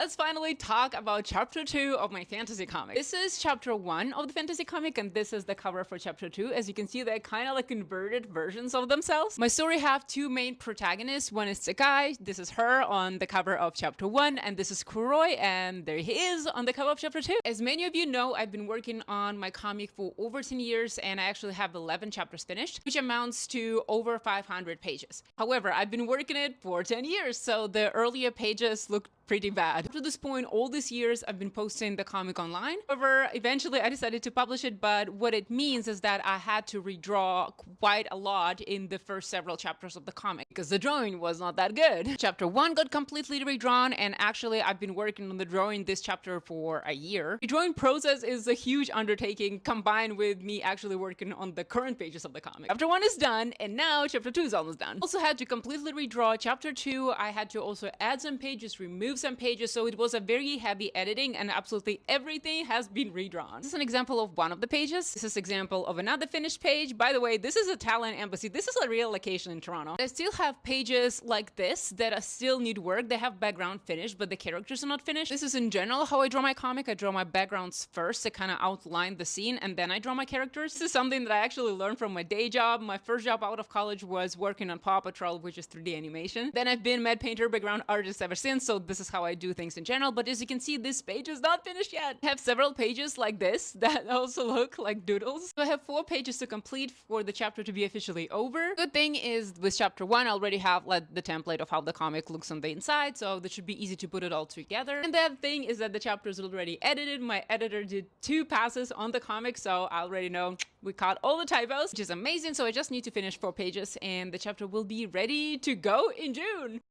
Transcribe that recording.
Let's finally talk about chapter 2 of my fantasy comic. This is chapter 1 of the fantasy comic, and this is the cover for chapter 2. As you can see, they're kind of like inverted versions of themselves. My story have two main protagonists. One is Sakai, this is her on the cover of chapter 1, and this is Kuroi, and there he is on the cover of chapter 2. As many of you know, I've been working on my comic for over 10 years, and I actually have 11 chapters finished, which amounts to over 500 pages. However, I've been working it for 10 years, so the earlier pages look pretty bad. Up to this point, all these years, I've been posting the comic online. However, eventually I decided to publish it, but what it means is that I had to redraw quite a lot in the first several chapters of the comic because the drawing was not that good. Chapter 1 got completely redrawn, and actually I've been working on the drawing this chapter for a year. The drawing process is a huge undertaking combined with me actually working on the current pages of the comic. Chapter 1 is done, and now chapter 2 is almost done. Also had to completely redraw chapter 2. I had to also add some pages, remove some pages, so it was a very heavy editing, and absolutely everything has been redrawn. This is an example of one of the pages. This is an example of another finished page. By the way, this is a Thailand embassy. This is a real location in Toronto. I still have pages like this that I still need work. They have background finished, but the characters are not finished. This is in general how I draw my comic. I draw my backgrounds first to kind of outline the scene, and then I draw my characters. This is something that I actually learned from my day job. My first job out of college was working on Paw Patrol, which is 3D animation. Then I've been matte painter, background artist ever since, so this is how I do things in general. But as you can see, this page is not finished yet. I have several pages like this that also look like doodles. So I have 4 pages to complete for the chapter to be officially over. Good thing is with chapter 1, I already have like the template of how the comic looks on the inside, so that should be easy to put it all together. And the other thing is that the chapter is already edited. My editor did 2 passes on the comic, so I already know we caught all the typos, which is amazing. So I just need to finish 4 pages and the chapter will be ready to go in June.